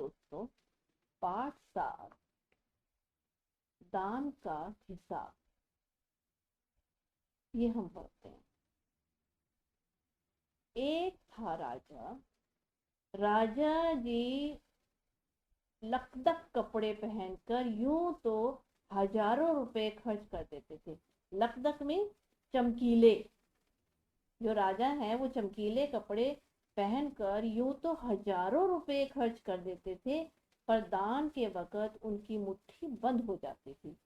दोस्तों, पाठ 7, दान का हिसाब, ये हम पढ़ते हैं। एक था राजा। राजा जी लकदक कपड़े पहनकर यूं तो हजारों रुपए खर्च कर देते थे। लकदक में चमकीले, जो राजा हैं वो चमकीले कपड़े पहनकर यूं तो हजारों रुपए खर्च कर देते थे, पर दान के वक़्त उनकी मुट्ठी बंद हो जाती थी।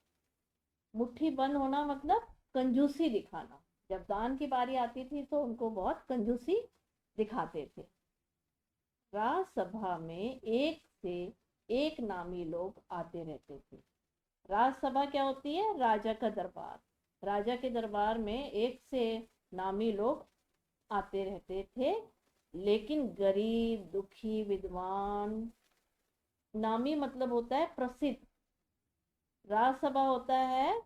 मुट्ठी बंद होना मतलब कंजूसी दिखाना। जब दान की बारी आती थी तो उनको बहुत कंजूसी दिखाते थे। राजसभा में एक से एक नामी लोग आते रहते थे। राजसभा क्या होती है? राजा का दरबार। राजा के दरबार में एक से नामी लोग आते रहते थे, लेकिन गरीब, दुखी, विद्वान, नामी मतलब होता है प्रसिद्ध। राजसभा होता है,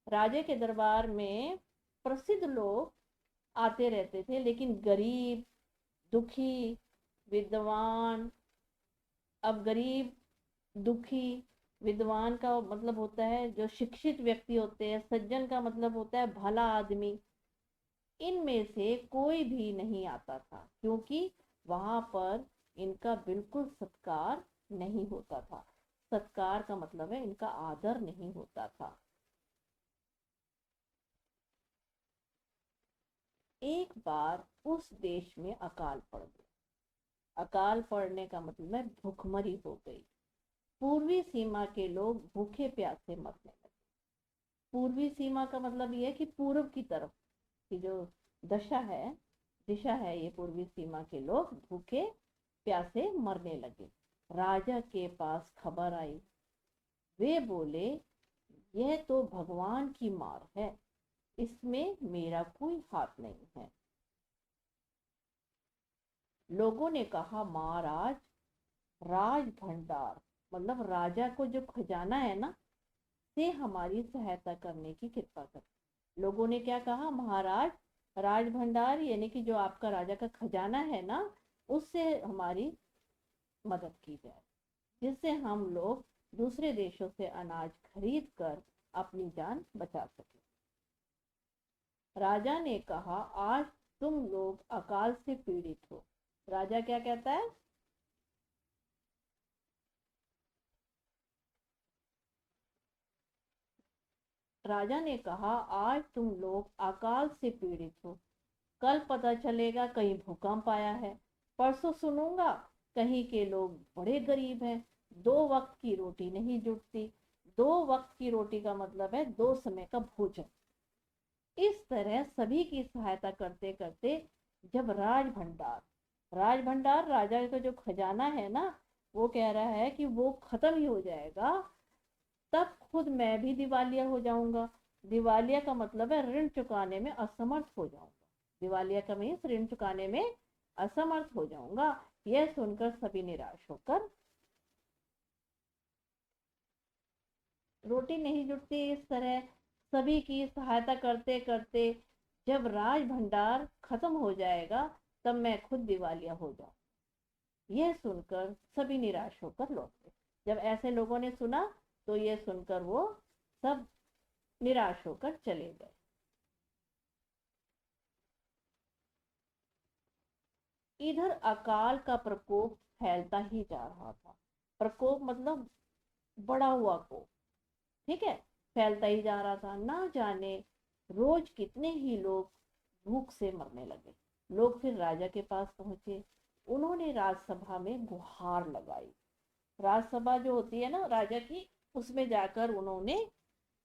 राजे के दरबार में प्रसिद्ध लोग आते रहते थे, लेकिन गरीब, दुखी, विद्वान, अब गरीब, दुखी, विद्वान का मतलब होता है जो शिक्षित व्यक्ति होते हैं, सज्जन का मतलब होता है भला आदमी, इनमें से कोई भी नहीं आता था, क्योंकि वहां पर इनका बिल्कुल सत्कार नहीं होता था। सत्कार का मतलब है इनका आदर नहीं होता था। एक बार उस देश में अकाल पड़ गया। अकाल पड़ने का मतलब है भूखमरी हो गई। पूर्वी सीमा के लोग भूखे प्यासे मरने लगे। पूर्वी सीमा का मतलब ये है कि पूर्व की तरफ की जो दशा है, दिशा है, ये पूर्वी सीमा के लोग भूखे प्यासे मरने लगे। राजा के पास खबर आई। वे बोले, यह तो भगवान की मार है, इसमें मेरा कोई हाथ नहीं है। लोगों ने कहा, महाराज, राज भंडार मतलब राजा को जो खजाना है ना, से हमारी सहायता करने की कृपा कर। लोगों ने क्या कहा? महाराज, राज भंडार यानी कि जो आपका राजा का खजाना है ना, उससे हमारी मदद की जाए, जिससे हम लोग दूसरे देशों से अनाज खरीद कर अपनी जान बचा सके। राजा ने कहा, आज तुम लोग अकाल से पीड़ित हो। राजा क्या कहता है? राजा ने कहा, आज तुम लोग अकाल से पीड़ित हो। कल पता चलेगा कहीं भूकंप आया है। परसों सुनूंगा कहीं के लोग बड़े गरीब हैं, 2 वक्त की रोटी नहीं जुटती। 2 वक्त की रोटी का मतलब है 2 समय का भोजन। इस तरह सभी की सहायता करते करते जब राज भंडार राजा का जो खजाना है ना, वो कह रहा है कि वो खत्म ही हो जाएगा, तब खुद मैं भी दिवालिया हो जाऊंगा। दिवालिया का मतलब है ऋण चुकाने में असमर्थ हो जाऊंगा। दिवालिया का मीन्स ऋण चुकाने में असमर्थ हो जाऊंगा। यह सुनकर सभी निराश होकर, रोटी नहीं जुटती, इस तरह सभी की सहायता करते करते जब राज भंडार खत्म हो जाएगा, तब मैं खुद दिवालिया हो जाऊं। यह सुनकर सभी निराश होकर लौट गए। जब ऐसे लोगों ने सुना तो ये सुनकर वो सब निराश होकर चले गए। इधर अकाल का प्रकोप फैलता ही जा रहा था। प्रकोप मतलब बड़ा हुआ कोप, ठीक है, फैलता ही जा रहा था। ना जाने रोज कितने ही लोग भूख से मरने लगे। लोग फिर राजा के पास पहुंचे। उन्होंने राजसभा में गुहार लगाई। राजसभा जो होती है ना राजा की, उसमें जाकर उन्होंने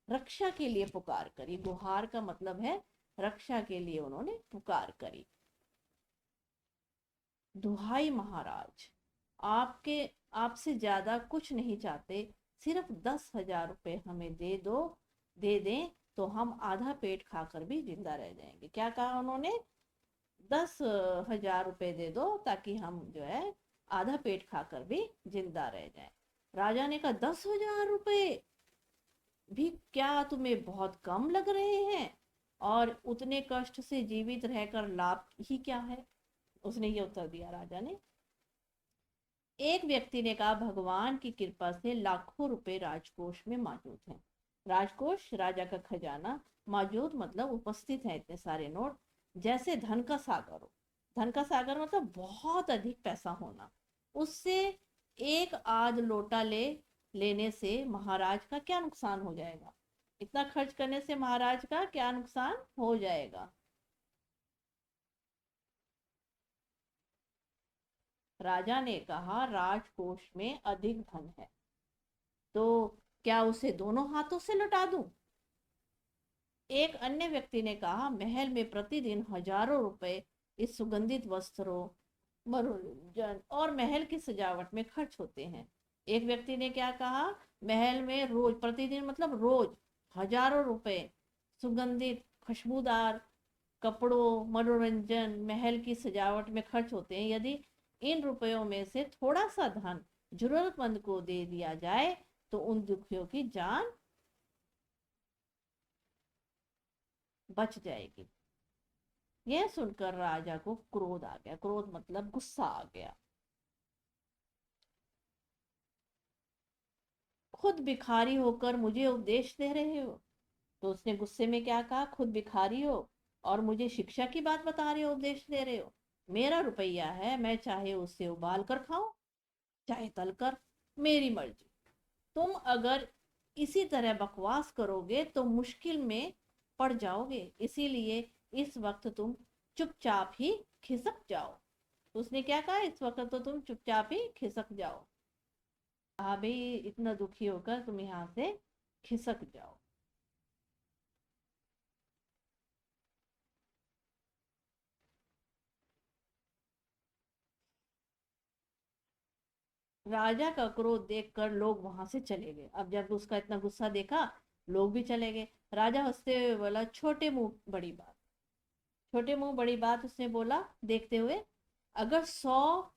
रक्षा के लिए पुकार करी। गुहार का मतलब है रक्षा के लिए उन्होंने पुकार करी। दुहाई महाराज, आपके आपसे ज्यादा कुछ नहीं चाहते, सिर्फ 10,000 रुपए हमें दे दो, दे दें तो हम आधा पेट खाकर भी जिंदा रह जाएंगे। क्या कहा उन्होंने? 10,000 रुपए दे दो ताकि हम जो है आधा पेट खाकर भी जिंदा रह जाएं। राजा ने कहा, 10,000 रुपए भी क्या तुम्हें बहुत कम लग रहे हैं? और उतने कष्ट से जीवित रहकर लाभ ही क्या है? उसने ये उत्तर दिया राजा ने। एक व्यक्ति ने कहा, भगवान की कृपा से लाखों रुपए राजकोष में मौजूद हैं। राजकोष राजा का खजाना, मौजूद मतलब उपस्थित है इतने सारे नोट, जैसे धन का सागर हो। धन का सागर मतलब बहुत अधिक पैसा होना। उससे एक आध लोटा लेने से महाराज का क्या नुकसान हो जाएगा? इतना खर्च करने से महाराज का क्या नुकसान हो जाएगा? राजा ने कहा, राजकोष में अधिक धन है, तो क्या उसे दोनों हाथों से लौटा दूं? एक अन्य व्यक्ति ने कहा, महल में प्रतिदिन हजारों रुपए इस सुगंधित वस्त्रों, मनोरंजन और महल की सजावट में खर्च होते हैं। एक व्यक्ति ने क्या कहा, महल में रोज, प्रतिदिन मतलब रोज, हजारों रुपए सुगंधित खुशबूदार कपड़ों, मनोरंजन, महल की सजावट में खर्च होते हैं। यदि इन रुपयों में से थोड़ा सा धन जरूरतमंद को दे दिया जाए तो उन दुखियों की जान बच जाएगी। यह सुनकर राजा को क्रोध आ गया। क्रोध मतलब गुस्सा आ गया। खुद भिखारी होकर मुझे उपदेश दे रहे हो? तो उसने गुस्से में क्या कहा, खुद भिखारी हो और मुझे शिक्षा की बात बता रहे हो, उपदेश दे रहे हो? मेरा रुपया है, मैं चाहे उससे उबाल कर खाऊं चाहे तल कर, मेरी मर्जी। तुम अगर इसी तरह बकवास करोगे तो मुश्किल में पड़ जाओगे, इसीलिए इस वक्त तुम चुपचाप ही खिसक जाओ। उसने क्या कहा, इस वक्त तो तुम चुपचाप ही खिसक जाओ। हाँ भाई, इतना दुखी होकर तुम यहाँ से खिसक जाओ। राजा का क्रोध देखकर लोग वहां से चले गए। अब जब उसका इतना गुस्सा देखा, लोग भी चले गए। राजा हंसते हुए बोला, छोटे मुंह बड़ी बात। छोटे मुंह बड़ी बात उसने बोला देखते हुए, अगर 100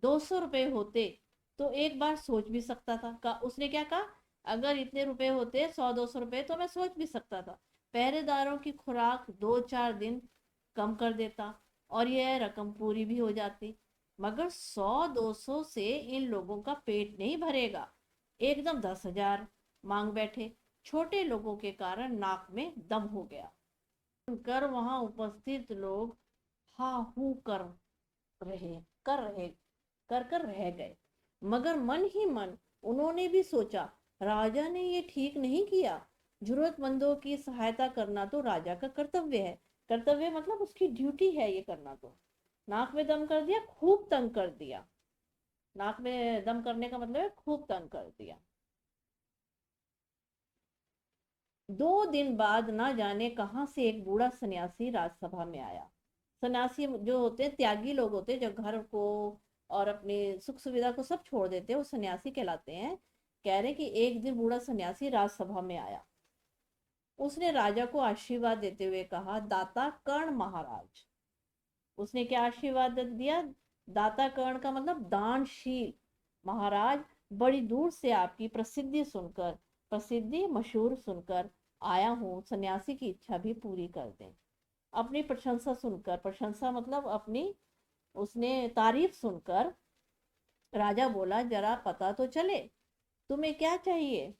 200 रुपए होते तो एक बार सोच भी सकता था। उसने क्या कहा, अगर इतने रुपए होते 100 200 रुपए तो मैं सोच भी सकता था, पहरेदारों की खुराक 2 4 दिन कम कर देता और यह रकम पूरी भी हो जाती। मगर 100 200 से इन लोगों का पेट नहीं भरेगा। एकदम 10,000 मांग बैठे। छोटे लोगों के कारण नाक में दम हो गया। सुनकर वहां उपस्थित लोग हा हू रहे रहे कर रह गए। मगर मन ही मन उन्होंने भी सोचा, राजा ने ये ठीक नहीं किया। जरूरतमंदों की सहायता करना तो राजा का कर्तव्य है। कर्तव्य मतलब उसकी ड्यूटी है ये करना। तो नाक में दम कर दिया, खूब तंग कर दिया। नाक में दम करने का मतलब है खूब तंग कर दिया। 2 दिन बाद ना जाने कहां से एक बूढ़ा सन्यासी राजसभा में आया। सन्यासी जो होते हैं, त्यागी लोग होते हैं, जो घर को और अपनी सुख सुविधा को सब छोड़ देते हैं, वो सन्यासी कहलाते हैं। कह रहे कि एक दिन बूढ़ा सन्यासी राजसभा में आया। उसने राजा को आशीर्वाद देते हुए कहा, दाता कर्ण महाराज। उसने क्या आशीर्वाद दिया? दाता कर्ण का मतलब दानशील महाराज, बड़ी दूर से आपकी प्रसिद्धि सुनकर, प्रसिद्धि मशहूर सुनकर आया हूँ। सन्यासी की इच्छा भी पूरी कर दें। अपनी प्रशंसा सुनकर, प्रशंसा मतलब अपनी, उसने तारीफ सुनकर राजा बोला, जरा पता तो चले तुम्हें क्या चाहिए।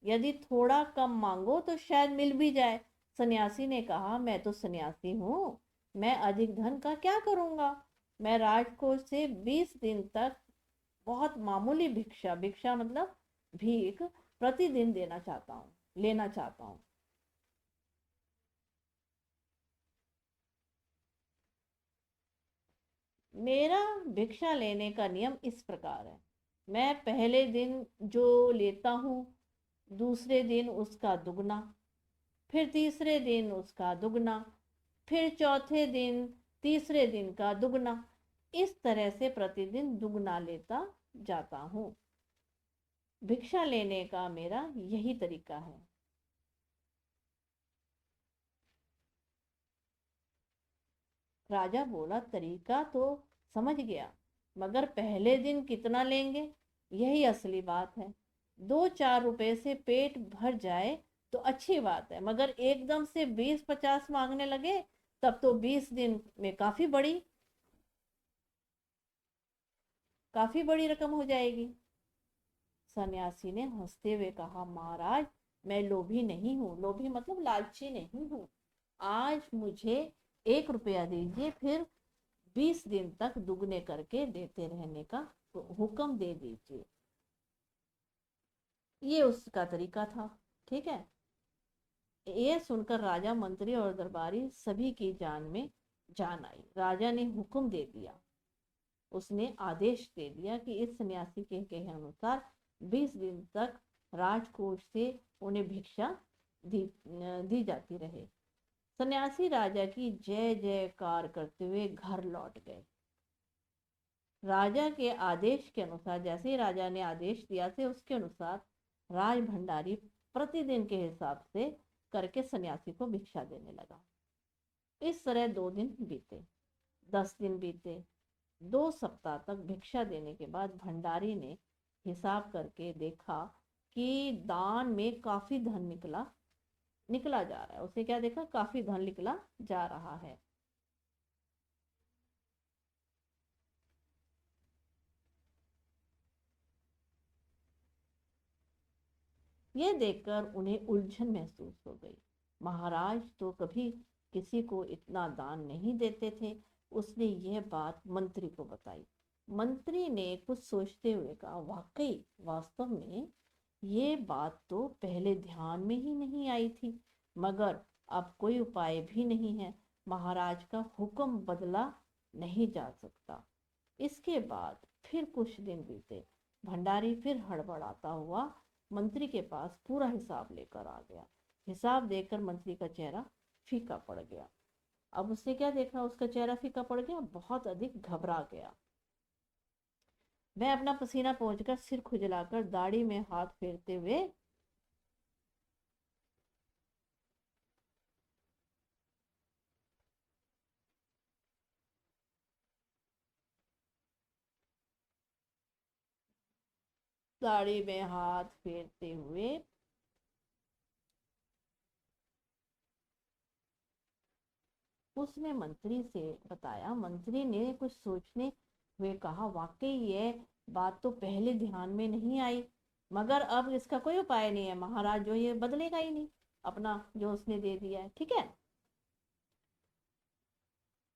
यदि थोड़ा कम मांगो तो शायद मिल भी जाए। सन्यासी ने कहा, मैं तो सन्यासी हूँ, मैं अधिक धन का क्या करूंगा। मैं राजकोष से 20 दिन तक बहुत मामूली भिक्षा, भिक्षा मतलब भीख, प्रतिदिन देना चाहता हूँ, लेना चाहता हूँ। मेरा भिक्षा लेने का नियम इस प्रकार है, मैं पहले दिन जो लेता हूँ, दूसरे दिन उसका दुगना, फिर तीसरे दिन उसका दुगना, फिर चौथे दिन तीसरे दिन का दुगना। इस तरह से प्रतिदिन दुगना लेता जाता हूँ। भिक्षा लेने का मेरा यही तरीका है। राजा बोला, तरीका तो समझ गया, मगर पहले दिन कितना लेंगे, यही असली बात है। 2 4 रुपए से पेट भर जाए तो अच्छी बात है, मगर एकदम से 20 50 मांगने लगे तब तो 20 दिन में काफी बड़ी काफी बड़ी रकम हो जाएगी। सन्यासी ने हंसते हुए कहा, महाराज मैं लोभी नहीं हूँ, लोभी मतलब लालची नहीं हूँ। आज मुझे 1 रुपया दीजिए, फिर 20 दिन तक दुगने करके देते रहने का हुक्म दे दीजिए। ये उसका तरीका था। ठीक है। ये सुनकर राजा, मंत्री और दरबारी सभी की जान में जान आई। राजा ने हुक्म दे दिया, उसने आदेश दे दिया कि इस सन्यासी के कहे अनुसार 20 दिन तक राजकोष से उन्हें भिक्षा दी जाती रहे। सन्यासी राजा की जय जयकार करते हुए घर लौट गए। राजा के आदेश के अनुसार, जैसे ही राजा ने आदेश दिया थे उसके अनुसार राज भंडारी प्रतिदिन के हिसाब से करके सन्यासी को भिक्षा देने लगा। इस तरह 2 दिन बीते, 10 दिन बीते, 2 सप्ताह तक भिक्षा देने के बाद भंडारी ने हिसाब करके देखा कि दान में काफी धन निकला निकला जा रहा है। उसने क्या देखा, काफी धन निकला जा रहा है। यह देखकर उन्हें उलझन महसूस हो गई। महाराज तो कभी किसी को इतना दान नहीं देते थे। उसने यह बात मंत्री को बताई। मंत्री ने कुछ सोचते हुए कहा, वाकई वास्तव में ये बात तो पहले ध्यान में ही नहीं आई थी, मगर अब कोई उपाय भी नहीं है। महाराज का हुक्म बदला नहीं जा सकता। इसके बाद फिर कुछ दिन बीते। भंडारी फिर हड़बड़ाता हुआ मंत्री के पास पूरा हिसाब लेकर आ गया। हिसाब देखकर मंत्री का चेहरा फीका पड़ गया। अब उसने क्या देखा, उसका चेहरा फीका पड़ गया, बहुत अधिक घबरा गया। वह अपना पसीना पोंछकर, सिर खुजलाकर, दाढ़ी में हाथ फेरते हुए दाढ़ी में हाथ फेरते हुए उसने मंत्री से बताया। मंत्री ने कुछ सोचने हुए कहा, वाकई ये बात तो पहले ध्यान में नहीं आई, मगर अब इसका कोई उपाय नहीं है। महाराज जो ये बदलेगा ही नहीं अपना जो उसने दे दिया है। ठीक है।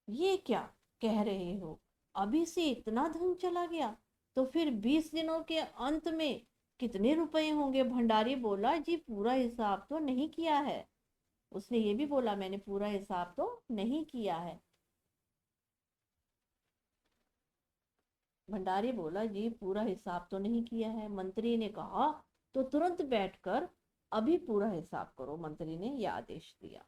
ये क्या कह रहे हो, अभी से इतना धन चला गया? तो फिर 20 दिनों के अंत में कितने रुपए होंगे? भंडारी बोला, जी पूरा हिसाब तो नहीं किया है। उसने ये भी बोला, मैंने पूरा हिसाब तो नहीं किया है। भंडारी बोला, जी पूरा हिसाब तो नहीं किया है। मंत्री ने कहा, तो तुरंत बैठकर अभी पूरा हिसाब करो। मंत्री ने यह आदेश दिया।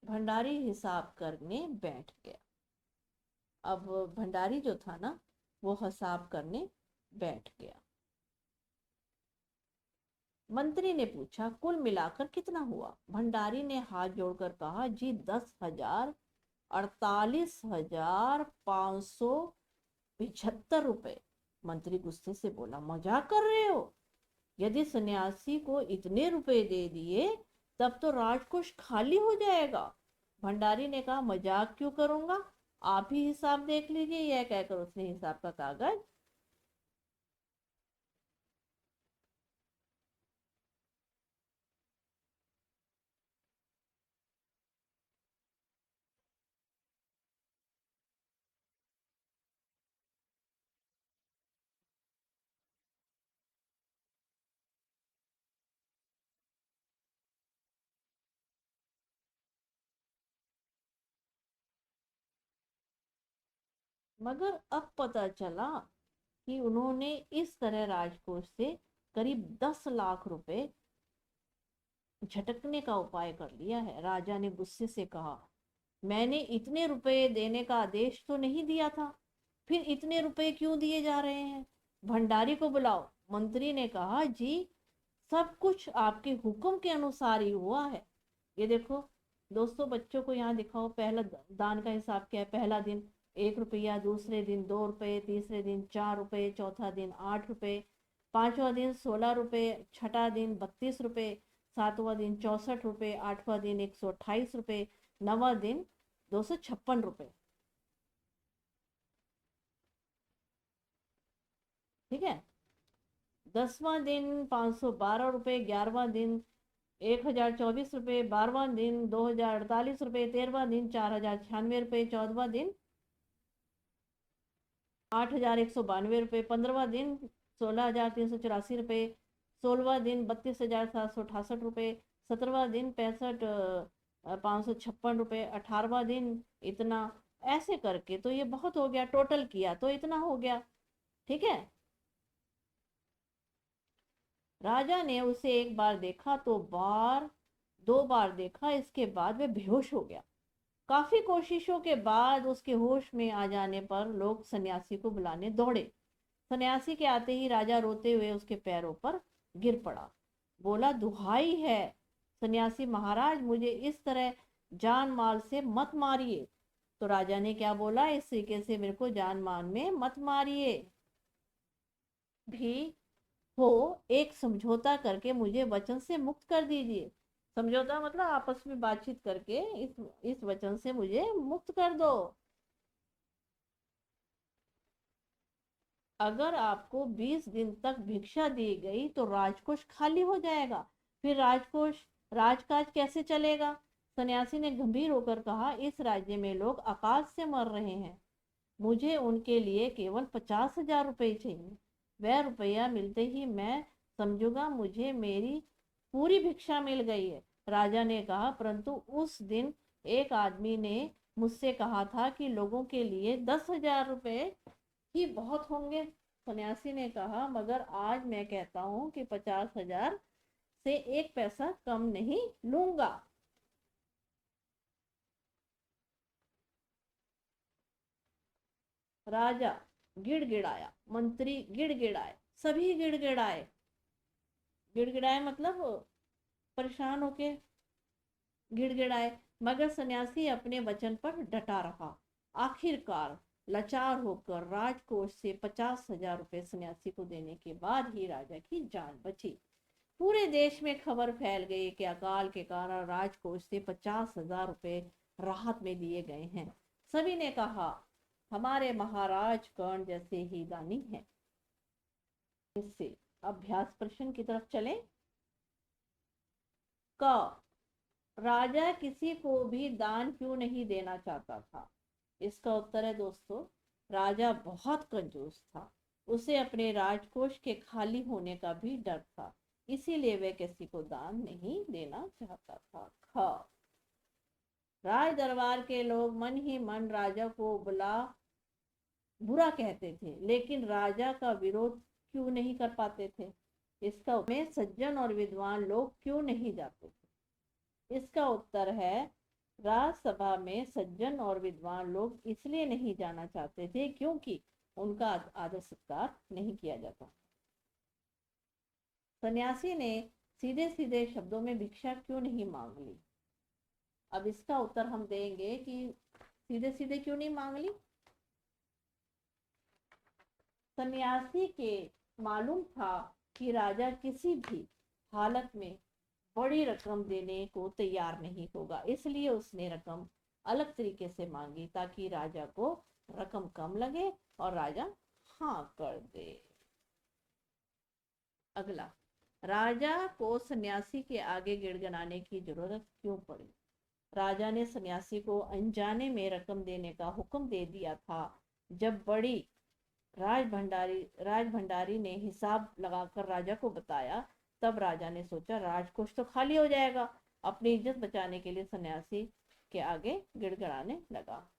भंडारी हिसाब करने बैठ गया। अब भंडारी जो था ना, वो हिसाब करने बैठ गया। मंत्री ने पूछा, कुल मिलाकर कितना हुआ? भंडारी ने हाथ जोड़कर कहा, जी 10,000 48,575 रुपए। मंत्री गुस्से से बोला, मजाक कर रहे हो? यदि सन्यासी को इतने रुपए दे दिए तब तो राजकोष खाली हो जाएगा। भंडारी ने कहा, मजाक क्यों करूंगा, आप ही हिसाब देख लीजिए। यह कहकर उसने हिसाब का कागज मगर अब पता चला कि उन्होंने इस तरह राजकोष से करीब 10 लाख रुपए झटकने का उपाय कर लिया है। राजा ने गुस्से से कहा, मैंने इतने रुपए देने का आदेश तो नहीं दिया था, फिर इतने रुपए क्यों दिए जा रहे हैं? भंडारी को बुलाओ। मंत्री ने कहा, जी सब कुछ आपके हुक्म के अनुसार ही हुआ है। ये देखो दोस्तों, बच्चों को यहाँ दिखाओ, पहला दान का हिसाब क्या है। पहला दिन 1 रुपया, दूसरे दिन 2 रुपए, तीसरे दिन 4 रुपए, चौथा दिन 8 रुपए, पांचवा दिन 16 रुपए, छठा दिन 32 रुपए, सातवां दिन 64 रुपए, आठवां दिन 128 रुपए, नवा दिन 256 रुपए। ठीक है। 10वां दिन 512 रुपये, 11वां दिन 1024 रुपये, 12वां दिन 2048 रुपये, 13वां दिन 4096 रुपये, 14वां दिन 8192 रुपये, 15वां दिन 16384 रुपये, 16वां दिन 32,768 रुपये, 17वां दिन 65,556 रुपये, 18वां दिन इतना। ऐसे करके तो ये बहुत हो गया, टोटल किया तो इतना हो गया। ठीक है। राजा ने उसे एक बार देखा तो दो बार देखा, इसके बाद वह बेहोश हो गया। काफी कोशिशों के बाद उसके होश में आ जाने पर लोग सन्यासी को बुलाने दौड़े। सन्यासी के आते ही राजा रोते हुए उसके पैरों पर गिर पड़ा। बोला, दुहाई है सन्यासी महाराज, मुझे इस तरह जान माल से मत मारिए। तो राजा ने क्या बोला, इस तरीके से मेरे को जान माल में मत मारिए, भी हो एक समझौता करके मुझे वचन से मुक्त कर दीजिए। समझौता मतलब आपस में बातचीत करके इस वचन से मुझे मुक्त कर दो। अगर आपको 20 दिन तक भिक्षा दी गई तो राजकोष खाली हो जाएगा, फिर राजकाज कैसे चलेगा। सन्यासी ने गंभीर होकर कहा, इस राज्य में लोग अकाल से मर रहे हैं, मुझे उनके लिए केवल 50,000 रुपये चाहिए। वह रुपया मिलते ही मैं समझूंगा मुझे मेरी पूरी भिक्षा मिल गई है। राजा ने कहा, परंतु उस दिन एक आदमी ने मुझसे कहा था कि लोगों के लिए 10,000 रुपये ही बहुत होंगे। सन्यासी ने कहा, मगर आज मैं कहता हूँ कि 50,000 से एक पैसा कम नहीं लूंगा। राजा गिड़गिड़ाया, मंत्री गिड़गिड़ाए, सभी गिड़गिड़ाए। गिड़गिड़ाए मतलब परेशान होके गिड़गिड़ाए, मगर सन्यासी अपने वचन पर डटा रहा। आखिरकार लाचार होकर राजकोष से 50,000 रुपये सन्यासी को देने के बाद ही राजा की जान बची। पूरे देश में खबर फैल गई कि अकाल के कारण राजकोष से 50,000 रुपये राहत में दिए गए हैं। सभी ने कहा, हमारे महाराज कर्ण जैसे ही दानी हैं। इससे अभ्यास प्रश्न की तरफ चलें। क राजा किसी को भी दान क्यों नहीं देना चाहता था। इसका उत्तर है दोस्तों, राजा बहुत कंजूस था, उसे अपने राजकोष के खाली होने का भी डर था, इसीलिए वह किसी को दान नहीं देना चाहता था। ख राज दरबार के लोग मन ही मन राजा को बुरा कहते थे, लेकिन राजा का विरोध क्यों नहीं कर पाते थे। इसका में सज्जन और विद्वान लोग क्यों नहीं जाते थे। इसका उत्तर है, राजसभा में सज्जन और विद्वान लोग इसलिए नहीं जाना चाहते थे क्योंकि उनका आदर सत्कार नहीं किया जाता। सन्यासी ने सीधे सीधे शब्दों में भिक्षा क्यों नहीं मांग ली। अब इसका उत्तर हम देंगे कि सीधे सीधे क्यों नहीं मांग ली। सन्यासी के मालूम था कि राजा किसी भी हालत में बड़ी रकम देने को तैयार नहीं होगा, इसलिए उसने रकम अलग तरीके से मांगी ताकि राजा को रकम कम लगे और राजा हाँ कर दे। अगला, राजा को सन्यासी के आगे गिड़गिड़ाने की जरूरत क्यों पड़ी। राजा ने सन्यासी को अनजाने में रकम देने का हुक्म दे दिया था। जब बड़ी राजभंडारी ने हिसाब लगाकर राजा को बताया, तब राजा ने सोचा राजकोष तो खाली हो जाएगा। अपनी इज्जत बचाने के लिए सन्यासी के आगे गिड़गिड़ाने लगा।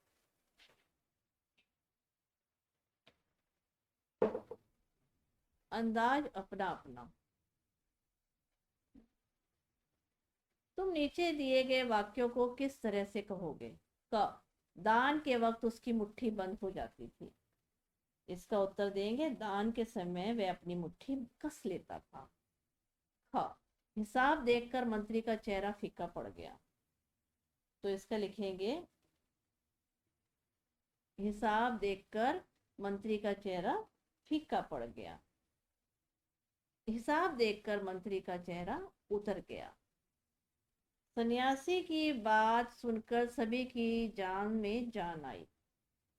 अंदाज अपना अपना। तुम नीचे दिए गए वाक्यों को किस तरह से कहोगे। क दान के वक्त उसकी मुट्ठी बंद हो जाती थी। इसका उत्तर देंगे, दान के समय वह अपनी मुट्ठी कस लेता था। ख हिसाब देखकर मंत्री का चेहरा फीका पड़ गया। तो इसका लिखेंगे, हिसाब देखकर मंत्री का चेहरा फीका पड़ गया। हिसाब देखकर मंत्री का चेहरा उतर गया। सन्यासी की बात सुनकर सभी की जान में जान आई।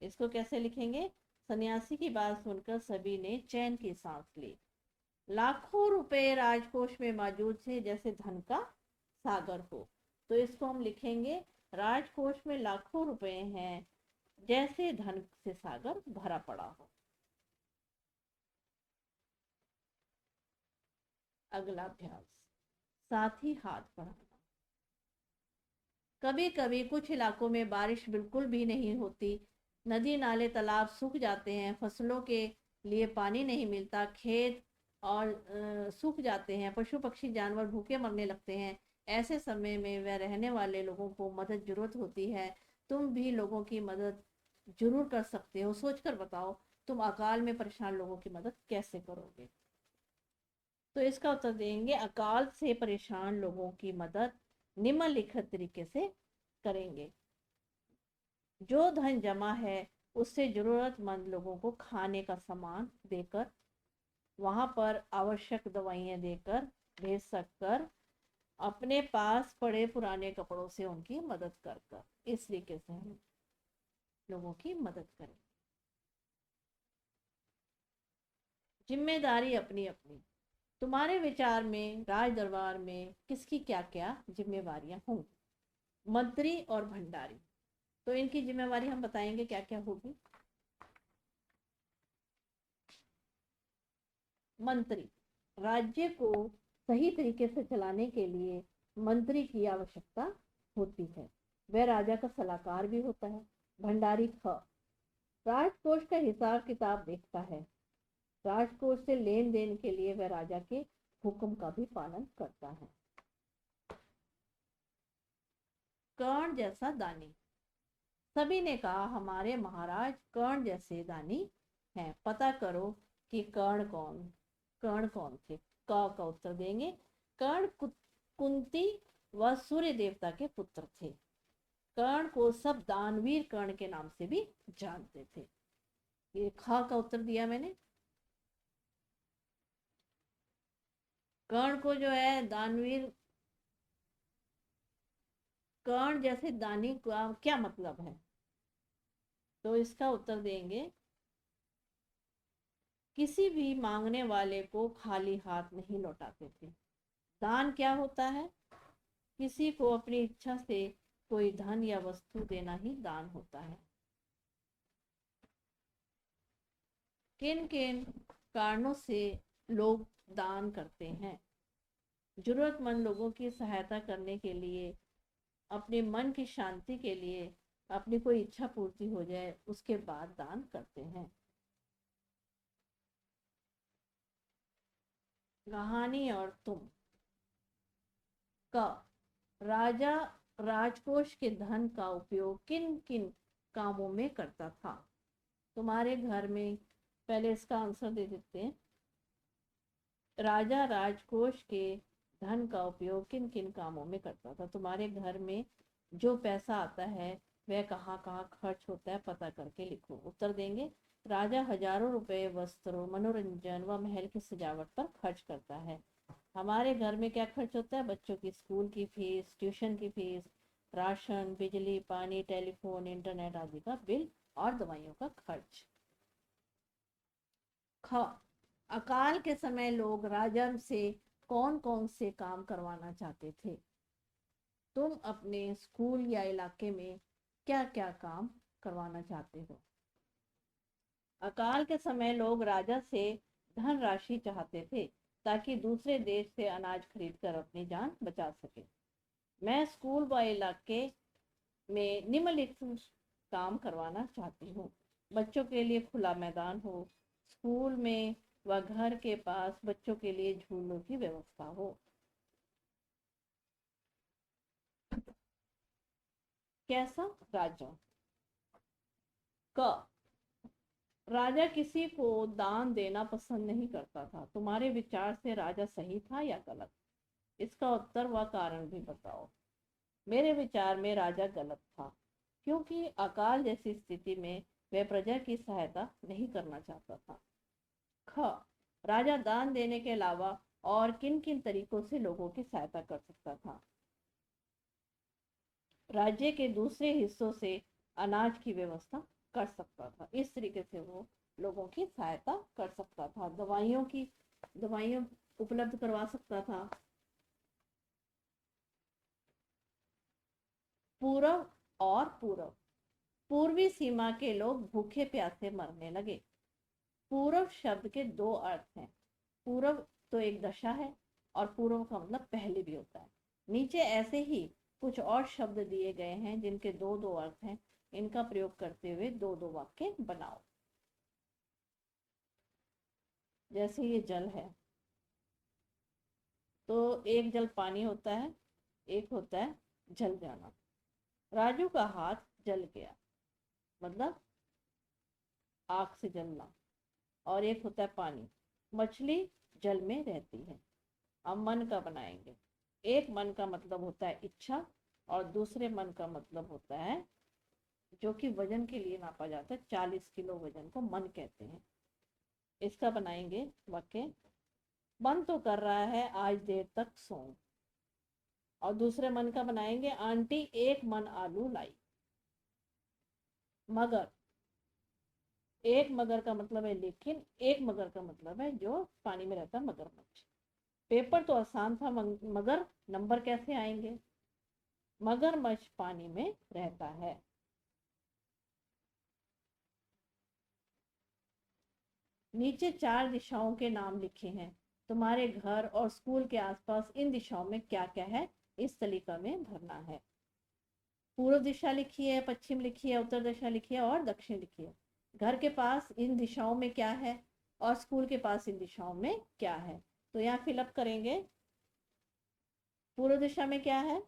इसको कैसे लिखेंगे, सन्यासी की बात सुनकर सभी ने चैन की सांस ली। लाखों रुपए राजकोष में मौजूद थे, जैसे धन का सागर हो। तो इसको हम लिखेंगे, राजकोष में लाखों रुपए हैं, जैसे धन से सागर भरा पड़ा हो। अगला अभ्यास, साथ ही हाथ बढ़ाना। कभी कभी कुछ इलाकों में बारिश बिल्कुल भी नहीं होती, नदी नाले तालाब सूख जाते हैं, फसलों के लिए पानी नहीं मिलता, खेत और सूख जाते हैं, पशु पक्षी जानवर भूखे मरने लगते हैं। ऐसे समय में वह रहने वाले लोगों को मदद जरूरत होती है। तुम भी लोगों की मदद जरूर कर सकते हो। सोचकर बताओ, तुम अकाल में परेशान लोगों की मदद कैसे करोगे? तो इसका उत्तर देंगे, अकाल से परेशान लोगों की मदद निम्नलिखित तरीके से करेंगे। जो धन जमा है उससे जरूरतमंद लोगों को खाने का सामान देकर, वहां पर आवश्यक दवाइयां देकर, भेज सककर, अपने पास पड़े पुराने कपड़ों से उनकी मदद कर कर, इस तरीके से हम लोगों की मदद करें। जिम्मेदारी अपनी अपनी। तुम्हारे विचार में राज दरबार में किसकी क्या क्या जिम्मेवारियां होंगी? मंत्री और भंडारी, तो इनकी जिम्मेवारी हम बताएंगे क्या क्या होगी। मंत्री, राज्य को सही तरीके से चलाने के लिए मंत्री की आवश्यकता होती है, वह राजा का सलाहकार भी होता है। भंडारी, ख, राजकोष का हिसाब किताब देखता है, राजकोष से लेन देन के लिए वह राजा के हुक्म का भी पालन करता है। कर्ण जैसा दानी, सभी ने कहा हमारे महाराज कर्ण जैसे दानी हैं, पता करो कि कर्ण कौन थे। का उत्तर देंगे, कर्ण कुंती व सूर्य देवता के पुत्र थे। कर्ण को सब दानवीर कर्ण के नाम से भी जानते थे। ये खा का उत्तर दिया मैंने। कर्ण को जो है दानवीर, कर्ण जैसे दानी का क्या मतलब है? तो इसका उत्तर देंगे, किसी भी मांगने वाले को खाली हाथ नहीं लौटाते थे। दान क्या होता है? किसी को अपनी इच्छा से कोई धन या वस्तु देना ही दान होता है। किन किन कारणों से लोग दान करते हैं? जरूरतमंद लोगों की सहायता करने के लिए, अपने मन की शांति के लिए, अपनी कोई इच्छा पूर्ति हो जाए उसके बाद दान करते हैं। कहानी और तुम। का, राजा राजकोष के धन का उपयोग किन किन कामों में करता था? तुम्हारे घर में, पहले इसका आंसर दे देते हैं। राजा राजकोष के धन का उपयोग किन किन कामों में करता था? तुम्हारे घर में जो पैसा आता है वह कहाँ कहाँ खर्च होता है, पता करके लिखो। उत्तर देंगे, राजा हजारों रुपए वस्त्रों, मनोरंजन व महल की सजावट पर खर्च करता है। हमारे घर में क्या खर्च होता है? बच्चों की स्कूल की फीस, ट्यूशन की फीस, राशन, बिजली, पानी, टेलीफोन, इंटरनेट आदि का बिल और दवाइयों का खर्च। ख, अकाल के समय लोग राजा से कौन कौन से काम करवाना चाहते थे? तुम अपने स्कूल या इलाके में क्या क्या काम करवाना चाहते हो? अकाल के समय लोग राजा से धन राशि चाहते थे, ताकि दूसरे देश से अनाज खरीद कर अपनी जान बचा सके। मैं स्कूल व इलाके में निम्नलिखित काम करवाना चाहती हूँ। बच्चों के लिए खुला मैदान हो, स्कूल में व घर के पास बच्चों के लिए झूलों की व्यवस्था हो। कैसा राजा? क, राजा किसी को दान देना पसंद नहीं करता था। तुम्हारे विचार से राजा सही था या गलत? इसका उत्तर व कारण भी बताओ। मेरे विचार में राजा गलत था, क्योंकि अकाल जैसी स्थिति में वह प्रजा की सहायता नहीं करना चाहता था। ख, राजा दान देने के अलावा और किन किन तरीकों से लोगों की सहायता कर सकता था? राज्य के दूसरे हिस्सों से अनाज की व्यवस्था कर सकता था। इस तरीके से वो लोगों की सहायता कर सकता था, दवाइयाँ उपलब्ध करवा सकता था। पूर्व और पूर्व, पूर्वी सीमा के लोग भूखे प्यासे मरने लगे। पूर्व शब्द के दो अर्थ हैं। पूर्व तो एक दशा है और पूर्व का मतलब पहले भी होता है। नीचे ऐसे ही कुछ और शब्द दिए गए हैं जिनके दो दो अर्थ हैं। इनका प्रयोग करते हुए दो दो वाक्य बनाओ। जैसे ये जल है, तो एक जल पानी होता है, एक होता है जल जाना। राजू का हाथ जल गया, मतलब आग से जलना। और एक होता है पानी, मछली जल में रहती है। अब मन का बनाएंगे। एक मन का मतलब होता है इच्छा, और दूसरे मन का मतलब होता है जो कि वजन के लिए नापा जाता है, 40 किलो वजन को मन कहते हैं। इसका बनाएंगे वाक्य। मन तो कर रहा है आज देर तक सोऊं। और दूसरे मन का बनाएंगे, आंटी एक मन आलू लाई। मगर, एक मगर का मतलब है लेकिन, एक मगर का मतलब है जो पानी में रहता है, मगरमच्छ। पेपर तो आसान था, मगर नंबर कैसे आएंगे? मगरमच्छ पानी में रहता है। नीचे 4 दिशाओं के नाम लिखे हैं। तुम्हारे घर और स्कूल के आसपास इन दिशाओं में क्या क्या है, इस तालिका में भरना है। पूर्व दिशा लिखी है, पश्चिम लिखी है, उत्तर दिशा लिखी है और दक्षिण लिखी है। घर के पास इन दिशाओं में क्या है और स्कूल के पास इन दिशाओं में क्या है, तो यहाँ फिलअप करेंगे। पूर्व दिशा में क्या है?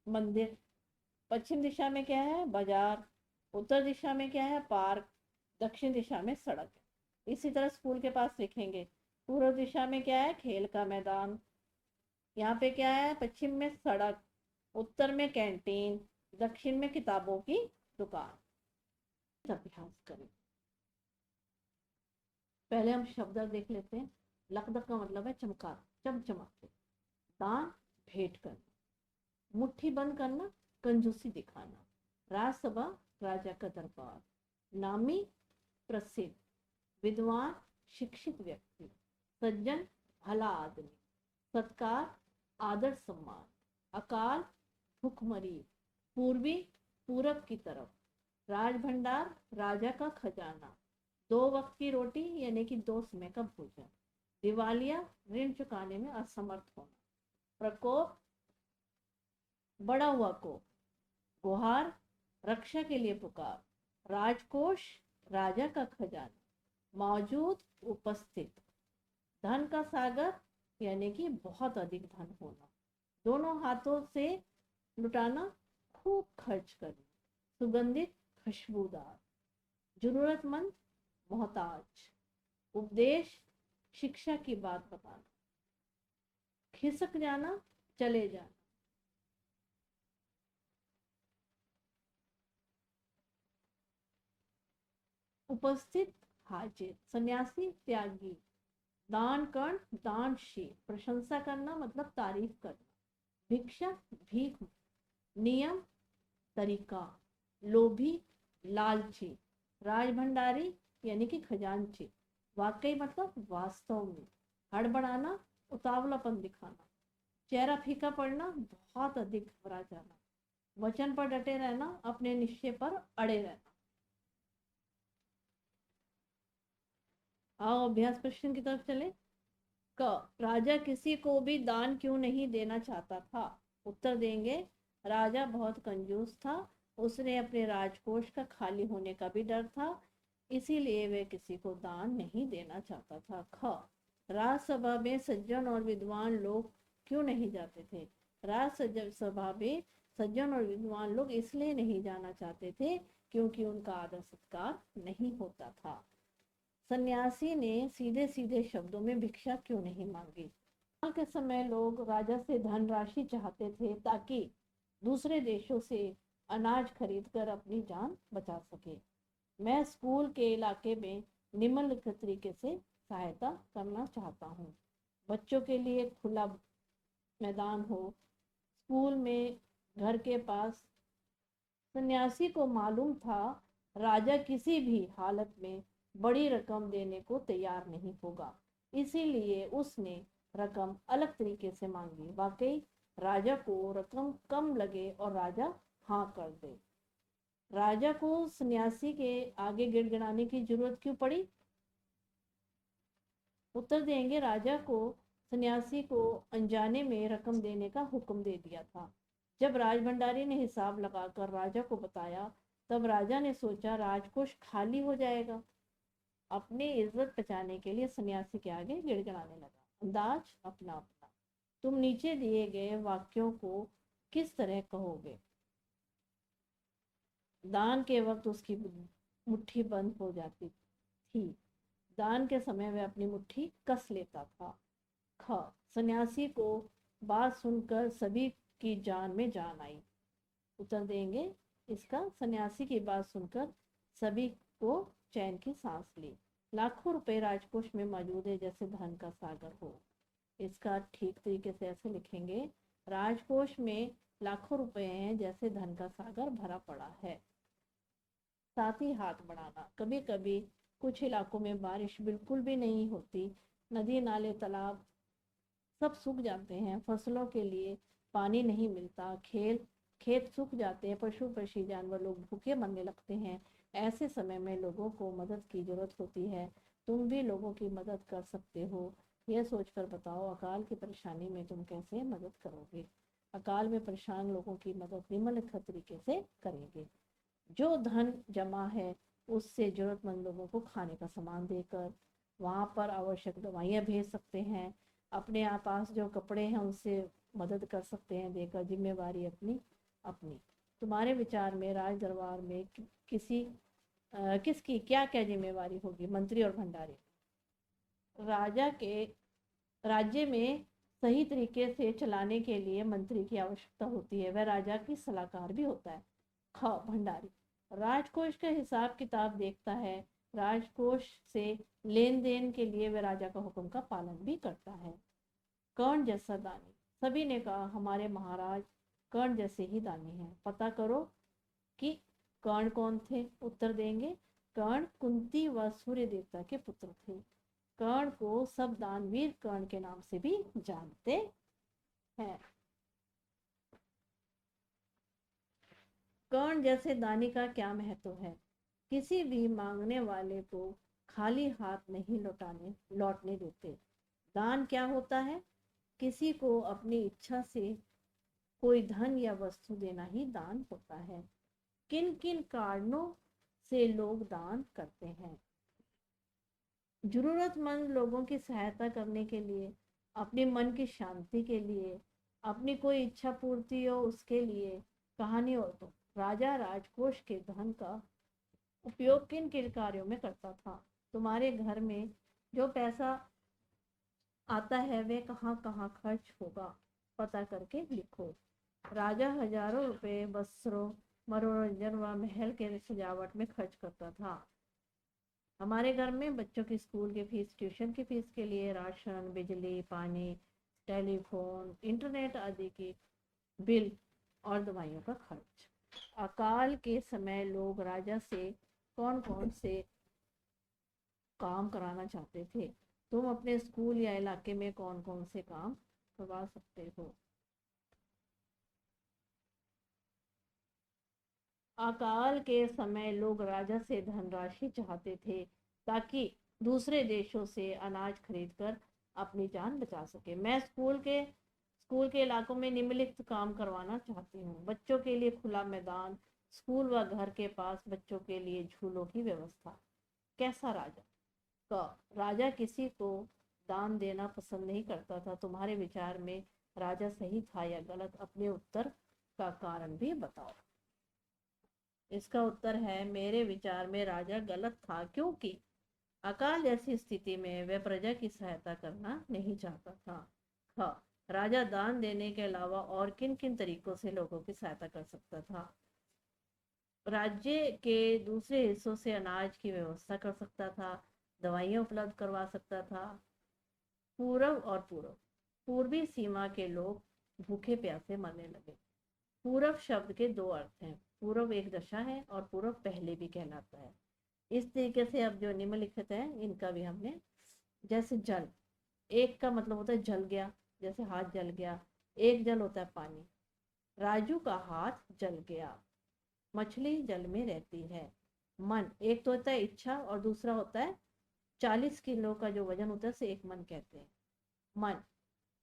मंदिर। पश्चिम दिशा में क्या है? बाजार। उत्तर दिशा में क्या है? पार्क। दक्षिण दिशा में सड़क। इसी तरह स्कूल के पास लिखेंगे। पूर्व दिशा में क्या है? खेल का मैदान। यहाँ पे क्या है? पश्चिम में सड़क, उत्तर में कैंटीन, दक्षिण में किताबों की दुकान। अभ्यास करें। पहले हम शब्द देख लेते हैं। लकदक का मतलब है चमका, चमचमाते। दान, भेंट करना। मुट्ठी बंद करना, कंजूसी दिखाना। राजसभा, राजा का दरबार। नामी, प्रसिद्ध। विद्वान, शिक्षित व्यक्ति। सज्जन, भला आदमी। सत्कार, आदर सम्मान। अकाल, भुखमरी। पूर्वी, पूरब की तरफ। राज भंडार, राजा का खजाना। 2 वक्त की रोटी यानी कि 2 समय का भोजन। दिवालिया, ऋण चुकाने में असमर्थ होना। प्रकोप, बड़ा हुआ को। गुहार, रक्षा के लिए पुकार। राजकोष, राजा का खजाना। मौजूद, उपस्थित। धन का सागर यानी कि बहुत अधिक धन होना। दोनों हाथों से लुटाना, खूब खर्च करना। सुगंधित, खुशबूदार। जरूरतमंद, मोहताज। उपदेश, शिक्षा की बात बताना। खिसक जाना, चले जाना। उपस्थित, हाजिर। सन्यासी, त्यागी। दान कर्ण, दानशील। प्रशंसा करना मतलब तारीफ करना। भिक्षा, भीख। नियम, तरीका। लोभी, लालची। राजभंडारी यानी कि खजांची। वाकई मतलब वास्तव में। हड़बड़ाना, उतावलापन दिखाना। चेहरा फीका पड़ना, बहुत अधिक घबरा जाना। वचन पर डटे रहना, अपने निश्चय पर अड़े रहना। आओ अभ्यास प्रश्न की तरफ चले। क, राजा किसी को भी दान क्यों नहीं देना चाहता था? उत्तर देंगे, राजा बहुत कंजूस था। उसने अपने राजकोष का खाली होने का भी डर था, इसीलिए वह किसी को दान नहीं देना चाहता था। ख, राजसभा में सज्जन और विद्वान लोग क्यों नहीं जाते थे? राजसभा में सज्जन और विद्वान लोग इसलिए नहीं जाना चाहते थे क्योंकि उनका आदर सत्कार नहीं होता था। सन्यासी ने सीधे सीधे शब्दों में भिक्षा क्यों नहीं मांगी? के समय लोग राजा से धनराशि चाहते थे ताकि दूसरे देशों से अनाज खरीदकर अपनी जान बचा सके। मैं स्कूल के इलाके में निम्नलिखित तरीके से सहायता करना चाहता हूँ। बच्चों के लिए खुला मैदान हो, स्कूल में घर के पास। सन्यासी को मालूम था राजा किसी भी हालत में बड़ी रकम देने को तैयार नहीं होगा, इसीलिए उसने रकम अलग तरीके से मांगी। वाकई राजा को रकम कम लगे और राजा हाँ कर दे। राजा को सन्यासी के आगे गिड़गिड़ाने की जरूरत क्यों पड़ी? उत्तर देंगे, राजा को सन्यासी को अनजाने में रकम देने का हुक्म दे दिया था। जब राजभंडारी ने हिसाब लगाकर राजा को बताया, तब राजा ने सोचा राजकोष खाली हो जाएगा। अपनी इज्जत बचाने के लिए सन्यासी के आगे गिड़गिड़ाने लगा। अंदाज अपना अपना। तुम नीचे दिए गए वाक्यों को किस तरह कहोगे? दान के वक्त उसकी मुट्ठी बंद हो जाती थी। दान के समय वह अपनी मुट्ठी कस लेता था। ख, सन्यासी को बात सुनकर सभी की जान में जान आई। उत्तर देंगे इसका, सन्यासी की बात सुनकर सभी को चैन की सांस ली। लाखों रुपए राजकोष में मौजूद है जैसे धन का सागर हो। इसका ठीक तरीके से ऐसे लिखेंगे, राजकोष में लाखों रुपए हैं जैसे धन का सागर भरा पड़ा है। साथ ही हाथ बढ़ाना। कभी कभी कुछ इलाकों में बारिश बिल्कुल भी नहीं होती, नदी नाले तालाब सब सूख जाते हैं, फसलों के लिए पानी नहीं मिलता, खेत सूख जाते हैं, पशु पक्षी जानवर लोग भूखे मरने लगते हैं। ऐसे समय में लोगों को मदद की जरूरत होती है। तुम भी लोगों की मदद कर सकते हो। यह सोचकर बताओ अकाल की परेशानी में तुम कैसे मदद करोगे। अकाल में परेशान लोगों की मदद निम्नलिखित तरीके से करेंगे। जो धन जमा है उससे जरूरतमंद लोगों को खाने का सामान देकर, वहाँ पर आवश्यक दवाइयाँ भेज सकते हैं। अपने पास जो कपड़े हैं उनसे मदद कर सकते हैं देकर। जिम्मेवारी अपनी अपनी। तुम्हारे विचार में राज दरबार में किसकी क्या क्या जिम्मेवारी होगी? मंत्री और भंडारी। राजा के राज्य में सही तरीके से चलाने के लिए मंत्री की आवश्यकता होती है, वह राजा की सलाहकार भी होता है। ख, भंडारी राजकोष का हिसाब किताब देखता है, राजकोष से लेन देन के लिए वह राजा का हुक्म का पालन भी करता है। कर्ण जैसा दानी। सभी ने कहा हमारे महाराज कर्ण जैसे ही दानी हैं। पता करो कि कर्ण कौन थे। उत्तर देंगे, कर्ण कुंती व सूर्य देवता के पुत्र थे। कर्ण को सब दानवीर कर्ण के नाम से भी जानते हैं। कर्ण जैसे दानी का क्या महत्व है? किसी भी मांगने वाले को खाली हाथ नहीं लौटने देते। दान क्या होता है? किसी को अपनी इच्छा से कोई धन या वस्तु देना ही दान होता है। किन किन कारणों से लोग दान करते हैं? जरूरतमंद लोगों की सहायता करने के लिए, अपने मन की शांति के लिए, अपनी कोई इच्छा पूर्ति हो उसके लिए। कहानी और तो राजा राजकोष के धन का उपयोग किन किन कार्यों में करता था? तुम्हारे घर में जो पैसा आता है वे कहाँ कहाँ खर्च होगा, पता करके लिखो। राजा हजारों रुपए वस्त्रों, मनोरंजन व महल के सजावट में खर्च करता था। हमारे घर में बच्चों की स्कूल की फीस, ट्यूशन की फीस के लिए राशन, बिजली, पानी, टेलीफोन, इंटरनेट आदि की बिल और दवाइयों का खर्च। अकाल के समय लोग राजा से कौन कौन से काम कराना चाहते थे? तुम अपने स्कूल या इलाके में कौन कौन से काम करवा सकते हो? अकाल के समय लोग राजा से धनराशि चाहते थे ताकि दूसरे देशों से अनाज खरीदकर अपनी जान बचा सके। मैं स्कूल के इलाकों में निम्नलिखित काम करवाना चाहती हूँ। बच्चों के लिए खुला मैदान, स्कूल व घर के पास बच्चों के लिए झूलों की व्यवस्था। कैसा राजा? का राजा किसी को दान देना पसंद नहीं करता था। तुम्हारे विचार में राजा सही था या गलत? अपने उत्तर का कारण भी बताओ। इसका उत्तर है, मेरे विचार में राजा गलत था, क्योंकि अकाल जैसी स्थिति में वह प्रजा की सहायता करना नहीं चाहता था। हाँ, राजा दान देने के अलावा और किन किन तरीकों से लोगों की सहायता कर सकता था? राज्य के दूसरे हिस्सों से अनाज की व्यवस्था कर सकता था, दवाइयाँ उपलब्ध करवा सकता था। पूर्वी सीमा के लोग भूखे प्यासे मरने लगे। पूरब शब्द के दो अर्थ हैं। पूरब एक दशा है और पूरब पहले भी कहलाता है। इस तरीके से अब जो निम्नलिखित है इनका भी हमने, जैसे जल, एक का मतलब होता है जल गया, जैसे हाथ जल गया, एक जल होता है पानी। राजू का हाथ जल गया। मछली जल में रहती है। मन, एक तो होता है इच्छा और दूसरा होता है 40 किलो का जो वजन होता है उसे एक मन कहते हैं। मन,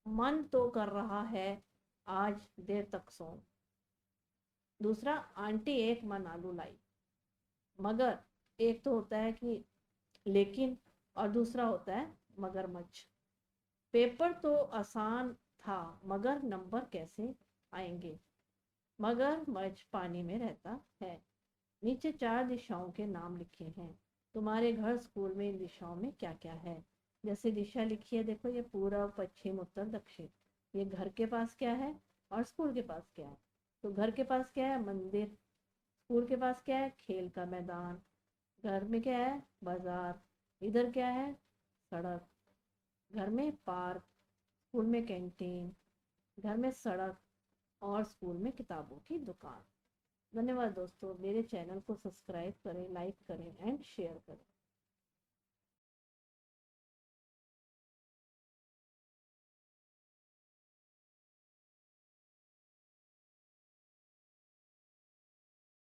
मन तो कर रहा है आज देर तक सो। दूसरा, आंटी एक मन आलू लाई। मगर, एक तो होता है कि लेकिन, और दूसरा होता है मगरमच्छ। पेपर तो आसान था मगर नंबर कैसे आएंगे। मगरमच्छ पानी में रहता है। नीचे 4 दिशाओं के नाम लिखे हैं। तुम्हारे घर स्कूल में इन दिशाओं में क्या क्या है। जैसे दिशा लिखी है, देखो ये पूरब पश्चिम उत्तर दक्षिण। ये घर के पास क्या है और स्कूल के पास क्या है। तो घर के पास क्या है, मंदिर। स्कूल के पास क्या है, खेल का मैदान। घर में क्या है, बाजार। इधर क्या है, सड़क। घर में पार्क, स्कूल में कैंटीन। घर में सड़क और स्कूल में किताबों की दुकान। धन्यवाद दोस्तों, मेरे चैनल को सब्सक्राइब करें, लाइक करें एंड शेयर करें।